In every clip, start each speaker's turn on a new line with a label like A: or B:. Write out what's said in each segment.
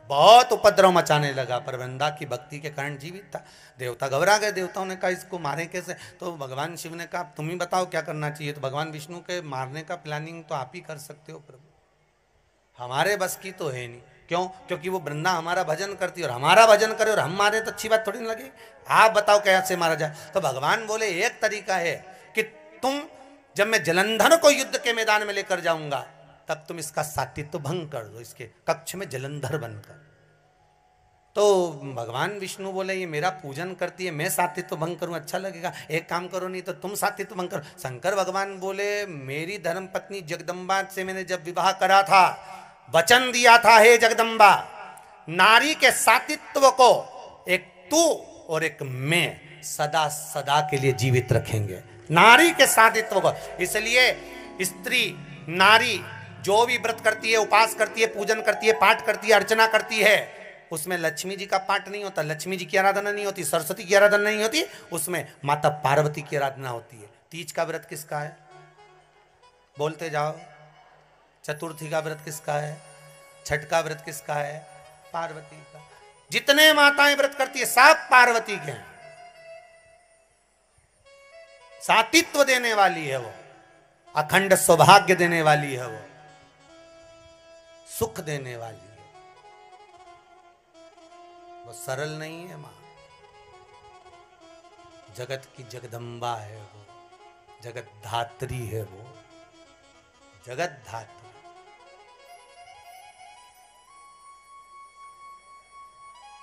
A: बहुत उपद्रव मचाने लगा, पर वृंदा की भक्ति के कारण जीवित था। देवता घबरा गए, देवताओं ने कहा इसको मारे कैसे, तो भगवान शिव ने कहा तुम ही बताओ क्या करना चाहिए। तो भगवान विष्णु के मारने का प्लानिंग तो आप ही कर सकते हो प्रभु, हमारे बस की तो है नहीं। क्यों? क्योंकि वो वृंदा हमारा भजन करती है और हमारा भजन करे और हम मारे तो अच्छी बात थोड़ी ना लगे। आप बताओ कैसे मारा जाए। तो भगवान बोले एक तरीका है कि तुम जब मैं जलंधर को युद्ध के मैदान में लेकर जाऊंगा तब तुम इसका सात्वित्व भंग कर दो, इसके कक्ष में जलंधर बनकर। तो भगवान विष्णु बोले ये मेरा पूजन करती है, मैं सात्वित्व भंग करूं अच्छा लगेगा, एक काम करो नहीं तो तुम सात्वित्व भंग करो। शंकर भगवान बोले मेरी धर्म पत्नी जगदम्बा से मैंने जब विवाह करा था वचन दिया था, हे जगदम्बा नारी के सात्वित्व को एक तू और एक मैं सदा सदा के लिए जीवित रखेंगे, नारी के सात्वित्व को। इसलिए स्त्री नारी जो भी व्रत करती है, उपास करती है, पूजन करती है, पाठ करती है, अर्चना करती है, उसमें लक्ष्मी जी का पाठ नहीं होता, लक्ष्मी जी की आराधना नहीं होती, सरस्वती की आराधना नहीं होती, उसमें माता पार्वती की आराधना होती है। तीज का व्रत किसका है? बोलते जाओ। चतुर्थी का व्रत किसका है? छठ का व्रत किसका है? पार्वती का। जितने माताएं व्रत करती है सब पार्वती के हैं। सातित्व देने वाली है वो, अखंड सौभाग्य देने वाली है वो, सुख देने वाली है वो, सरल नहीं है मां, जगत की जगदम्बा है वो, जगत धात्री है वो, जगत धात्री।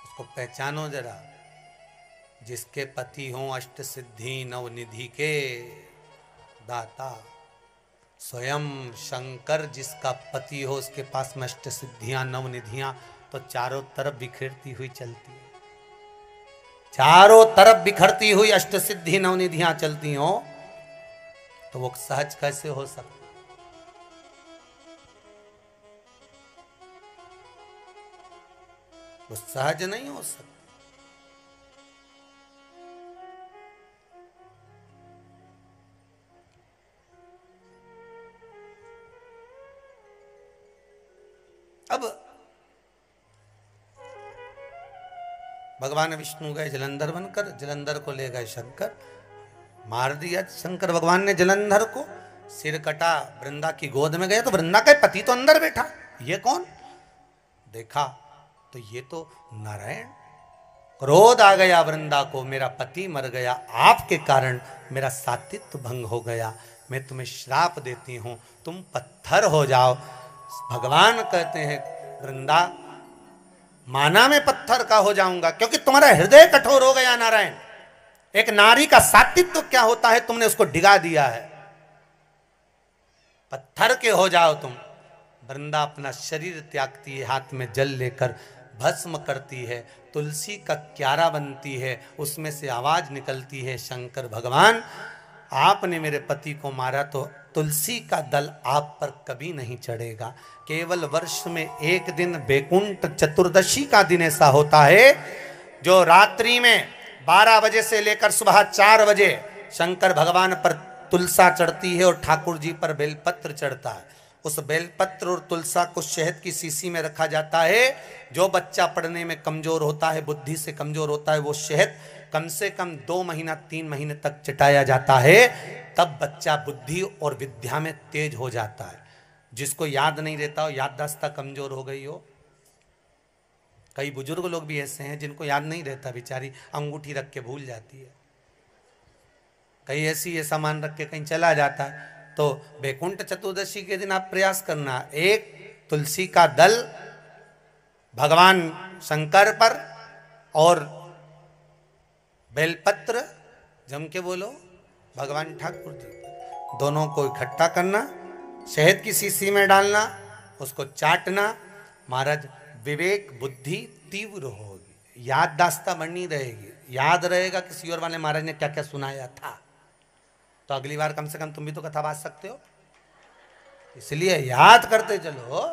A: उसको पहचानो जरा। जिसके पति हों अष्ट सिद्धि नवनिधि के दाता, स्वयं शंकर जिसका पति हो उसके पास में अष्ट सिद्धियां नवनिधियां तो चारों तरफ बिखरती हुई चलती है, चारों तरफ बिखरती हुई अष्ट सिद्धि नवनिधियां चलती हो तो वो सहज कैसे हो सकता? वो सहज नहीं हो सकता। अब भगवान विष्णु गए जलंधर बनकर, जलंधर को ले गए शंकर, मार दिया शंकर भगवान ने जलंधर को, सिर कटा, वृंदा की गोद में गया तो वृंदा का पति तो अंदर बैठा, ये कौन? देखा तो ये तो नारायण। क्रोध आ गया वृंदा को, मेरा पति मर गया, आपके कारण मेरा सात्वित्व भंग हो गया, मैं तुम्हें श्राप देती हूं, तुम पत्थर हो जाओ। भगवान कहते हैं वृंदा माना मैं पत्थर का हो जाऊंगा क्योंकि तुम्हारा हृदय कठोर हो गया नारायण। एक नारी का सात्वित्व क्या होता है तुमने उसको डिगा दिया है, पत्थर के हो जाओ तुम। वृंदा अपना शरीर त्यागती है, हाथ में जल लेकर भस्म करती है, तुलसी का क्यारा बनती है, उसमें से आवाज निकलती है, शंकर भगवान आपने मेरे पति को मारा तो तुलसी का दल आप पर कभी नहीं चढ़ेगा। केवल वर्ष में एक दिन बैकुंठ चतुर्दशी का दिन ऐसा होता है जो रात्रि में 12 बजे से लेकर सुबह 4 बजे शंकर भगवान पर तुलसा चढ़ती है और ठाकुर जी पर बेलपत्र चढ़ता है। उस बेलपत्र और तुलसा को शहद की शीशी में रखा जाता है। जो बच्चा पढ़ने में कमजोर होता है, बुद्धि से कमजोर होता है, वो शहद कम से कम 2 महीना 3 महीने तक चटाया जाता है, तब बच्चा बुद्धि और विद्या में तेज हो जाता है। जिसको याद नहीं रहता हो, याददाश्त कमजोर हो गई हो, कई बुजुर्ग लोग भी ऐसे हैं जिनको याद नहीं रहता, बेचारी अंगूठी रख के भूल जाती है, कहीं ऐसी ये सामान रख के कहीं चला जाता है। तो बैकुंठ चतुर्दशी के दिन आप प्रयास करना, एक तुलसी का दल भगवान शंकर पर और बेलपत्र जम के बोलो भगवान ठाकुर जी, दोनों को इकट्ठा करना, शहद की शीशी में डालना, उसको चाटना। महाराज विवेक बुद्धि तीव्र होगी, याददाश्त बनी रहेगी, याद रहेगा किसी और वाले महाराज ने क्या क्या सुनाया था, तो अगली बार कम से कम तुम भी तो कथा बांध सकते हो। इसलिए याद करते चलो।